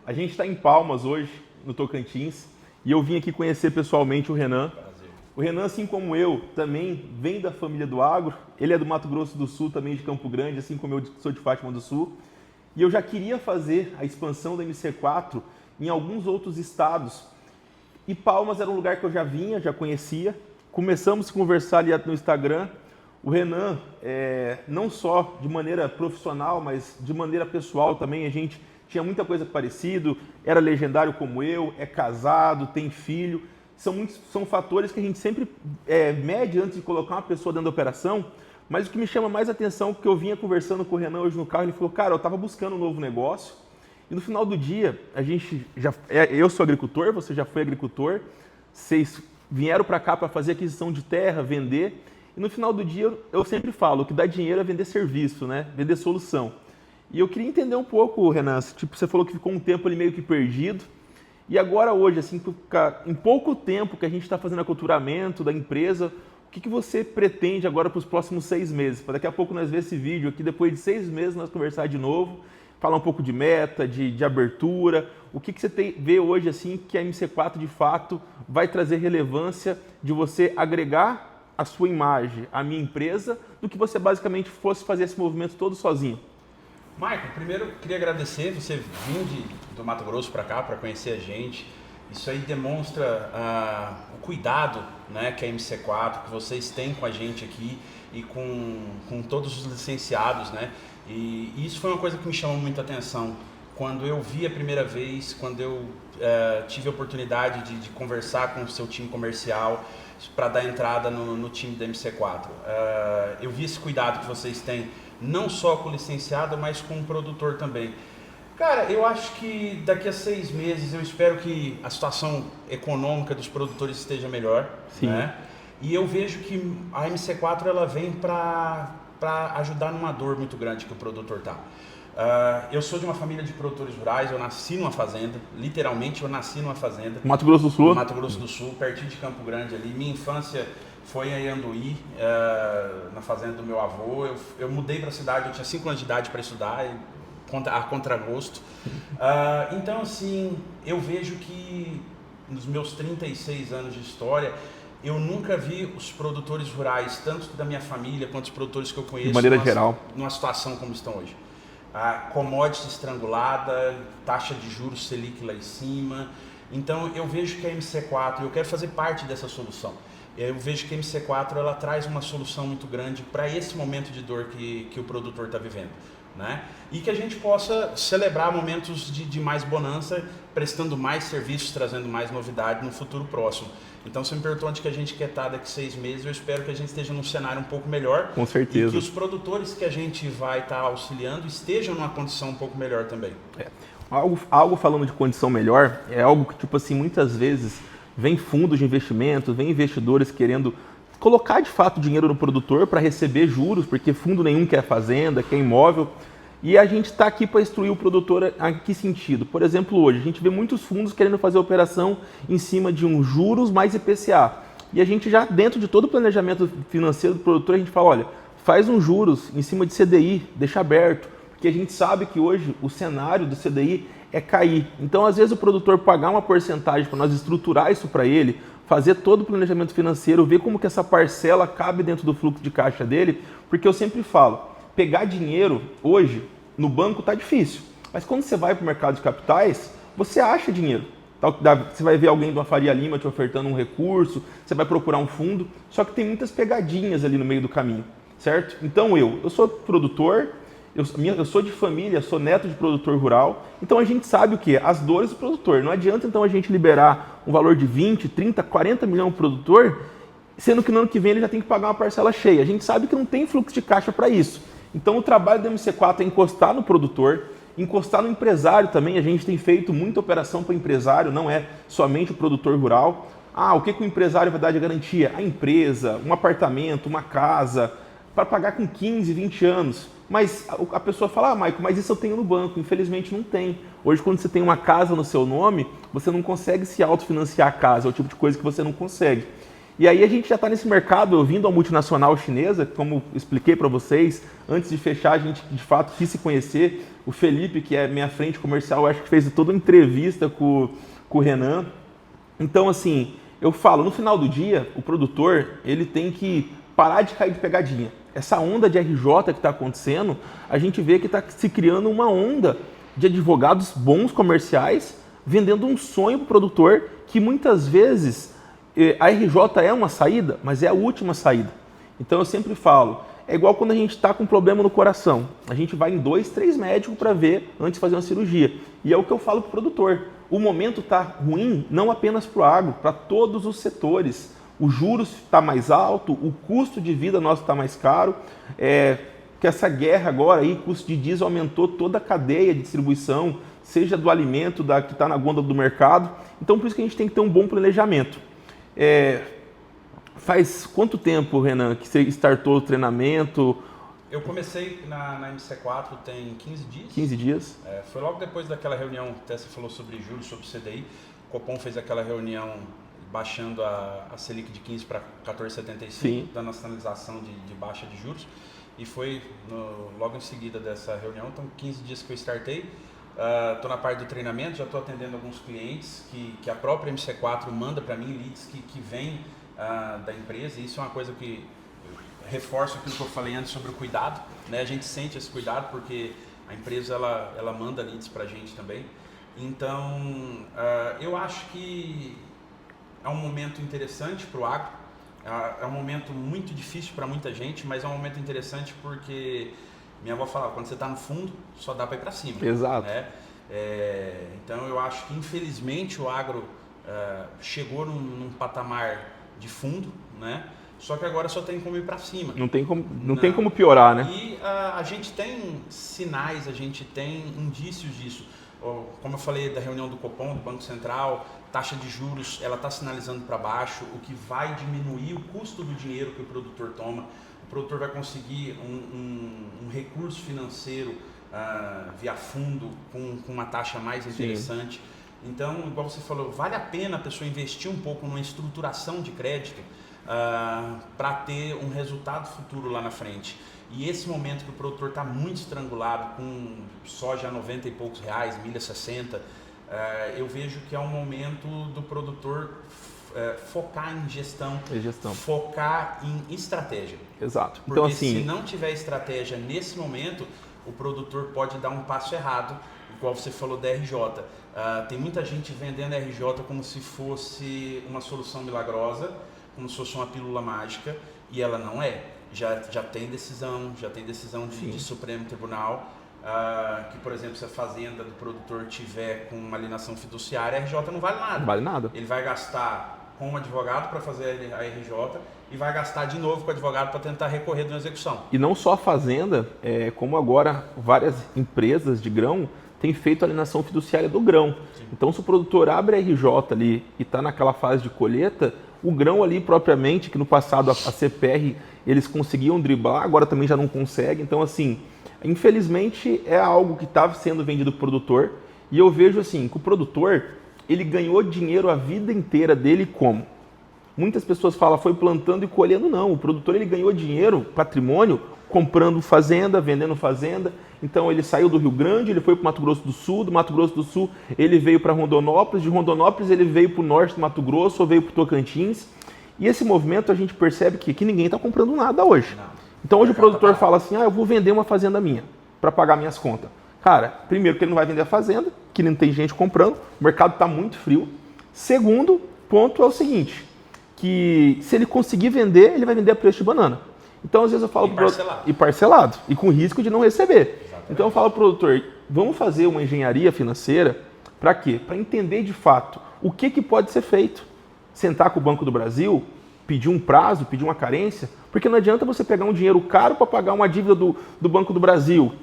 A gente está em Palmas hoje, no Tocantins, e eu vim aqui conhecer pessoalmente o Renan. Prazer. O Renan, assim como eu, também vem da família do agro. Ele é do Mato Grosso do Sul, também de Campo Grande, assim como eu sou de Fátima do Sul. E eu já queria fazer a expansão da MC4 em alguns outros estados. E Palmas era um lugar que eu já vinha, já conhecia. Começamos a conversar ali no Instagram. O Renan, não só de maneira profissional, mas de maneira pessoal também, a gente tinha muita coisa parecida, era legendário como eu, é casado, tem filho. São fatores que a gente sempre mede antes de colocar uma pessoa dentro da operação. Mas o que me chama mais atenção, porque eu vinha conversando com o Renan hoje no carro, ele falou, cara, eu estava buscando um novo negócio, e no final do dia, eu sou agricultor, você já foi agricultor, vocês vieram para cá para fazer aquisição de terra, vender, e no final do dia eu sempre falo, o que dá dinheiro é vender serviço, né? Vender solução. E eu queria entender um pouco, Renan, tipo, você falou que ficou um tempo ali meio que perdido, e agora hoje, assim, em pouco tempo que a gente está fazendo aculturamento da empresa, o que você pretende agora para os próximos 6 meses? Para daqui a pouco nós ver esse vídeo aqui, depois de 6 meses nós conversar de novo, falar um pouco de meta, de abertura, o que você vê hoje assim que a MC4 de fato vai trazer relevância de você agregar a sua imagem, a minha empresa, do que você basicamente fosse fazer esse movimento todo sozinho? Michael, primeiro eu queria agradecer você vir do Mato Grosso para cá para conhecer a gente. Isso aí demonstra o cuidado, né, que a MC4, que vocês têm com a gente aqui e com todos os licenciados, né? E isso foi uma coisa que me chamou muita atenção. Quando eu vi a primeira vez, quando eu tive a oportunidade de conversar com o seu time comercial para dar entrada no time da MC4, eu vi esse cuidado que vocês têm, não só com o licenciado, mas com o produtor também. Cara, eu acho que daqui a 6 meses eu espero que a situação econômica dos produtores esteja melhor. Sim. Né? E eu vejo que a MC4 ela vem para ajudar numa dor muito grande que o produtor tá. Eu sou de uma família de produtores rurais, eu nasci numa fazenda, literalmente eu nasci numa fazenda. Mato Grosso do Sul? Mato Grosso do Sul, pertinho de Campo Grande ali. Minha infância foi em Andoí, na fazenda do meu avô. Eu mudei para a cidade, eu tinha 5 anos de idade para estudar, a contragosto. Então, assim, eu vejo que nos meus 36 anos de história, eu nunca vi os produtores rurais, tanto da minha família quanto os produtores que eu conheço, de maneira geral, numa situação como estão hoje. Commodity estrangulada, taxa de juros Selic lá em cima. Então, eu vejo que a MC4, eu quero fazer parte dessa solução. Eu vejo que a MC4 ela traz uma solução muito grande para esse momento de dor que o produtor está vivendo. Né? E que a gente possa celebrar momentos de mais bonança, prestando mais serviços, trazendo mais novidade no futuro próximo. Então, você me perguntou onde que a gente quer estar daqui a 6 meses, eu espero que a gente esteja num cenário um pouco melhor. Com certeza. E que os produtores que a gente vai estar auxiliando estejam numa condição um pouco melhor também. Algo falando de condição melhor, é algo que, tipo assim, muitas vezes vem fundos de investimento, vem investidores querendo colocar de fato dinheiro no produtor para receber juros, porque fundo nenhum quer fazenda, quer imóvel. E a gente está aqui para instruir o produtor em que sentido? Por exemplo, hoje a gente vê muitos fundos querendo fazer operação em cima de um juros mais IPCA. E a gente já, dentro de todo o planejamento financeiro do produtor, a gente fala, olha, faz um juros em cima de CDI, deixa aberto, porque a gente sabe que hoje o cenário do CDI é cair. Então, às vezes, o produtor pagar uma porcentagem para nós estruturar isso para ele, fazer todo o planejamento financeiro, ver como que essa parcela cabe dentro do fluxo de caixa dele, porque eu sempre falo, pegar dinheiro hoje no banco está difícil, mas quando você vai para o mercado de capitais, você acha dinheiro. Você vai ver alguém de uma Faria Lima te ofertando um recurso, você vai procurar um fundo, só que tem muitas pegadinhas ali no meio do caminho, certo? Então eu sou produtor, eu sou de família, sou neto de produtor rural, então a gente sabe o que? As dores do produtor. Não adianta então a gente liberar um valor de 20, 30, 40 milhões para o produtor, sendo que no ano que vem ele já tem que pagar uma parcela cheia. A gente sabe que não tem fluxo de caixa para isso. Então o trabalho da MC4 é encostar no produtor, encostar no empresário também. A gente tem feito muita operação para o empresário, não é somente o produtor rural. O que o empresário vai dar de garantia? A empresa, um apartamento, uma casa, para pagar com 15, 20 anos. Mas a pessoa fala, Maico, mas isso eu tenho no banco. Infelizmente não tem. Hoje, quando você tem uma casa no seu nome, você não consegue se autofinanciar a casa, é o tipo de coisa que você não consegue. E aí a gente já está nesse mercado, vindo a multinacional chinesa, como expliquei para vocês, antes de fechar a gente de fato quis se conhecer. O Felipe, que é minha frente comercial, acho que fez toda uma entrevista com o Renan. Então assim, eu falo, no final do dia, o produtor ele tem que parar de cair de pegadinha. Essa onda de RJ que está acontecendo, a gente vê que está se criando uma onda de advogados bons comerciais vendendo um sonho para o produtor que muitas vezes a RJ é uma saída, mas é a última saída. Então eu sempre falo, é igual quando a gente está com problema no coração. A gente vai em 2, 3 médicos para ver antes de fazer uma cirurgia. E é o que eu falo para o produtor. O momento está ruim não apenas para o agro, para todos os setores. O juros está mais alto, o custo de vida nosso está mais caro. Que essa guerra agora aí, custo de diesel aumentou toda a cadeia de distribuição, seja do alimento que está na gôndola do mercado. Então por isso que a gente tem que ter um bom planejamento. Faz quanto tempo, Renan, que você startou o treinamento? Eu comecei na MC4 tem 15 dias. 15 dias? Foi logo depois daquela reunião, até você falou sobre juros, sobre CDI. O Copom fez aquela reunião baixando a Selic de 15 para 14,75, dando a sinalização de baixa de juros. E foi logo em seguida dessa reunião, então 15 dias que eu startei. Estou na parte do treinamento, já estou atendendo alguns clientes que a própria MC4 manda para mim, leads que vêm da empresa. E isso é uma coisa que reforço aquilo que eu falei antes sobre o cuidado, né? A gente sente esse cuidado porque a empresa ela manda leads para a gente também. Então, eu acho que é um momento interessante para o agro, é um momento muito difícil para muita gente, mas é um momento interessante porque minha avó falava, quando você está no fundo, só dá para ir para cima. Exato. Né? Então eu acho que infelizmente o agro chegou num patamar de fundo, né? Só que agora só tem como ir para cima. Não tem como piorar, né? E a gente tem sinais, a gente tem indícios disso. Como eu falei da reunião do Copom, do Banco Central, taxa de juros, ela está sinalizando para baixo, o que vai diminuir o custo do dinheiro que o produtor toma. O produtor vai conseguir um recurso financeiro via fundo com uma taxa mais interessante. Sim. Então, igual você falou, vale a pena a pessoa investir um pouco numa estruturação de crédito para ter um resultado futuro lá na frente. E esse momento que o produtor está muito estrangulado, com soja a 90 e poucos reais, milho a 60, eu vejo que é um momento do produtor focar em gestão, focar em estratégia. Exato. Porque então, assim, se não tiver estratégia nesse momento, o produtor pode dar um passo errado, igual você falou da RJ. Tem muita gente vendendo a RJ como se fosse uma solução milagrosa, como se fosse uma pílula mágica, e ela não é. Já tem decisão de Supremo Tribunal, que, por exemplo, se a fazenda do produtor tiver com uma alienação fiduciária, a RJ não vale nada. Não vale nada. Ele vai gastar com um advogado para fazer a RJ e vai gastar de novo com o advogado para tentar recorrer de uma execução. E não só a fazenda, como agora várias empresas de grão têm feito a alienação fiduciária do grão. Sim. Então, se o produtor abre a RJ ali e está naquela fase de colheita, o grão ali propriamente, que no passado a CPR eles conseguiam driblar, agora também já não conseguem. Então, assim, infelizmente é algo que está sendo vendido para o produtor. E eu vejo assim, que o produtor, ele ganhou dinheiro a vida inteira dele como? Muitas pessoas falam, foi plantando e colhendo. Não, o produtor ele ganhou dinheiro, patrimônio, comprando fazenda, vendendo fazenda. Então ele saiu do Rio Grande, ele foi para o Mato Grosso do Sul, do Mato Grosso do Sul ele veio para Rondonópolis, de Rondonópolis ele veio para o norte do Mato Grosso ou veio para o Tocantins. E esse movimento a gente percebe que ninguém está comprando nada hoje. Não. Então hoje o produtor fala assim, eu vou vender uma fazenda minha para pagar minhas contas. Cara, primeiro que ele não vai vender a fazenda, que não tem gente comprando, o mercado está muito frio. Segundo ponto é o seguinte, que se ele conseguir vender, ele vai vender a preço de banana. Então às vezes eu falo e parcelado, e com risco de não receber. Exatamente. Então eu falo para o produtor, vamos fazer uma engenharia financeira, para quê? Para entender de fato o que pode ser feito. Sentar com o Banco do Brasil, pedir um prazo, pedir uma carência, porque não adianta você pegar um dinheiro caro para pagar uma dívida do Banco do Brasil.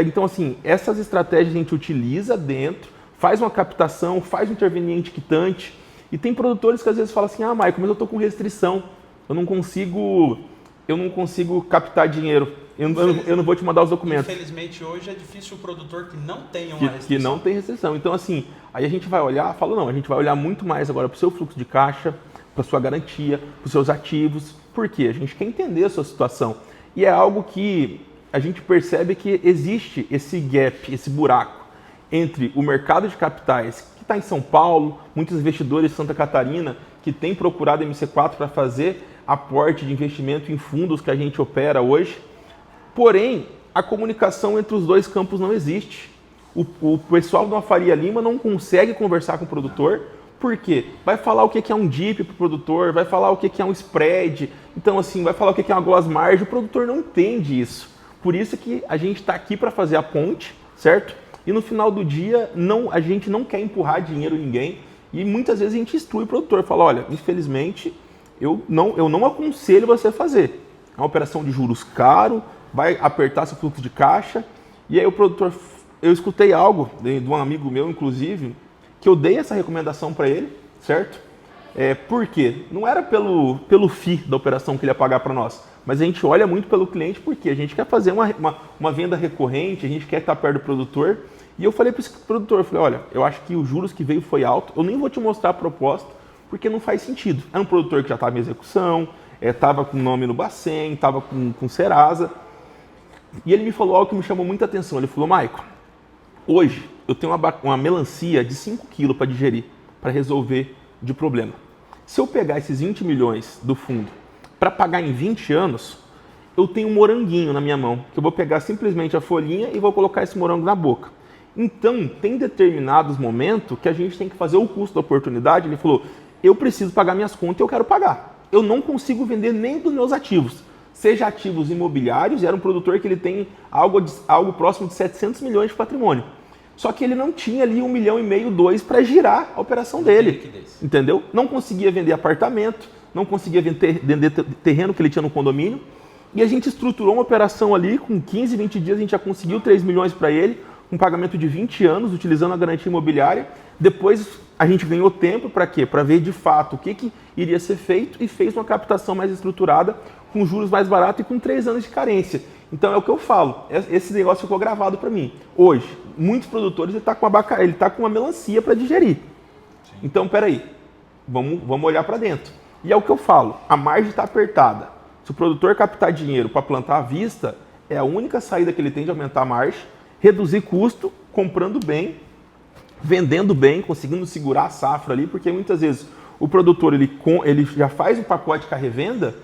Então, assim, essas estratégias a gente utiliza dentro, faz uma captação, faz um interveniente quitante, e tem produtores que às vezes falam assim, Maicon, mas eu estou com restrição, eu não consigo captar dinheiro, eu não vou te mandar os documentos. Infelizmente hoje é difícil o produtor que não tenha uma restrição. Que não tem restrição. Então assim, aí a gente vai olhar, a gente vai olhar muito mais agora para o seu fluxo de caixa, para sua garantia, para os seus ativos. Por quê? A gente quer entender a sua situação. E é algo que a gente percebe que existe esse gap, esse buraco entre o mercado de capitais, que está em São Paulo, muitos investidores de Santa Catarina que têm procurado a MC4 para fazer aporte de investimento em fundos que a gente opera hoje. Porém, a comunicação entre os dois campos não existe. O pessoal da Faria Lima não consegue conversar com o produtor. Por quê? Vai falar o que é um DIP para o produtor, vai falar o que é um spread, então assim, vai falar o que é uma gloss margin, o produtor não entende isso. Por isso que a gente está aqui para fazer a ponte, certo? E no final do dia, a gente não quer empurrar dinheiro em ninguém e muitas vezes a gente instrui o produtor, fala, olha, infelizmente, eu não aconselho você a fazer. É uma operação de juros caro, vai apertar seu fluxo de caixa, e aí o produtor, eu escutei algo de um amigo meu, inclusive, que eu dei essa recomendação para ele, certo? Por quê? Não era pelo FII da operação que ele ia pagar para nós, mas a gente olha muito pelo cliente porque a gente quer fazer uma venda recorrente, a gente quer estar perto do produtor. E eu falei para esse produtor, eu falei, olha, eu acho que os juros que veio foi alto, eu nem vou te mostrar a proposta, porque não faz sentido. Era um produtor que já estava em execução, estava com nome no Bacen, estava com Serasa. E ele me falou algo que me chamou muita atenção. Ele falou, Maicon, hoje eu tenho uma melancia de 5 quilos para digerir, para resolver de problema. Se eu pegar esses 20 milhões do fundo para pagar em 20 anos, eu tenho um moranguinho na minha mão, que eu vou pegar simplesmente a folhinha e vou colocar esse morango na boca. Então, tem determinados momentos que a gente tem que fazer o custo da oportunidade. Ele falou, eu preciso pagar minhas contas e eu quero pagar. Eu não consigo vender nem dos meus ativos. Seja ativos imobiliários, era um produtor que ele tem algo próximo de 700 milhões de patrimônio. Só que ele não tinha ali 1,5 milhão, 2 para girar a operação dele. Entendeu? Não conseguia vender apartamento, não conseguia vender terreno que ele tinha no condomínio. E a gente estruturou uma operação ali, com 15, 20 dias a gente já conseguiu 3 milhões para ele, um pagamento de 20 anos, utilizando a garantia imobiliária. Depois a gente ganhou tempo para quê? Para ver de fato o que iria ser feito e fez uma captação mais estruturada, com juros mais baratos e com 3 anos de carência. Então é o que eu falo, esse negócio ficou gravado para mim. Hoje, muitos produtores ele tá com uma melancia para digerir. Sim. Então, peraí, vamos olhar para dentro. E é o que eu falo, a margem está apertada. Se o produtor captar dinheiro para plantar à vista, é a única saída que ele tem de aumentar a margem, reduzir custo, comprando bem, vendendo bem, conseguindo segurar a safra ali, porque muitas vezes o produtor ele já faz o pacote com a revenda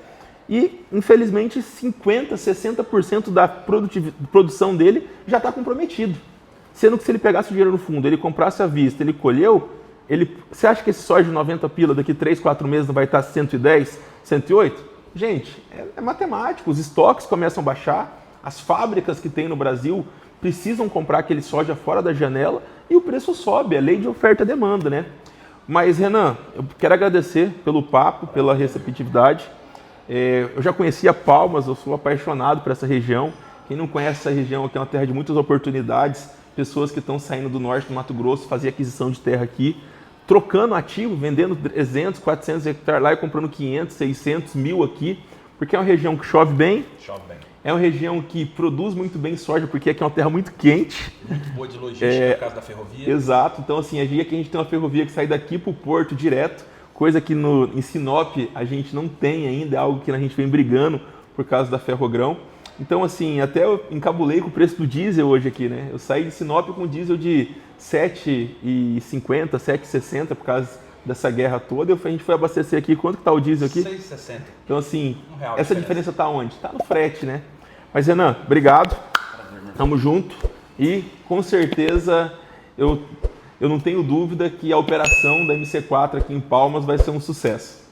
e, infelizmente, 50%, 60% da produção dele já está comprometido. Sendo que se ele pegasse o dinheiro no fundo, ele comprasse à vista, ele colheu, você acha que esse soja de 90 pila daqui 3, 4 meses não vai estar 110, 108? Gente, é matemático, os estoques começam a baixar, as fábricas que tem no Brasil precisam comprar aquele soja fora da janela e o preço sobe, é lei de oferta e demanda, né? Mas, Renan, eu quero agradecer pelo papo, pela receptividade. Eu já conhecia Palmas, eu sou apaixonado por essa região. Quem não conhece essa região aqui é uma terra de muitas oportunidades. Pessoas que estão saindo do norte do Mato Grosso, fazer aquisição de terra aqui, trocando ativo, vendendo 300, 400 hectares lá e comprando 500, 600, 1.000 aqui, porque é uma região que chove bem. Chove bem. É uma região que produz muito bem soja, porque aqui é uma terra muito quente. Muito boa de logística, por causa da ferrovia. Exato. Então, assim, aqui a gente tem uma ferrovia que sai daqui para o porto direto, coisa que em Sinop a gente não tem ainda, é algo que a gente vem brigando por causa da Ferrogrão. Então, assim, até eu encabulei com o preço do diesel hoje aqui, né? Eu saí de Sinop com diesel de R$ 7,50, R$ 7,60 por causa dessa guerra toda. A gente foi abastecer aqui. Quanto que tá o diesel aqui? 6,60. Então, assim, essa diferença está onde? Está no frete, né? Mas, Renan, obrigado. Tamo junto. E, com certeza, eu não tenho dúvida que a operação da MC4 aqui em Palmas vai ser um sucesso.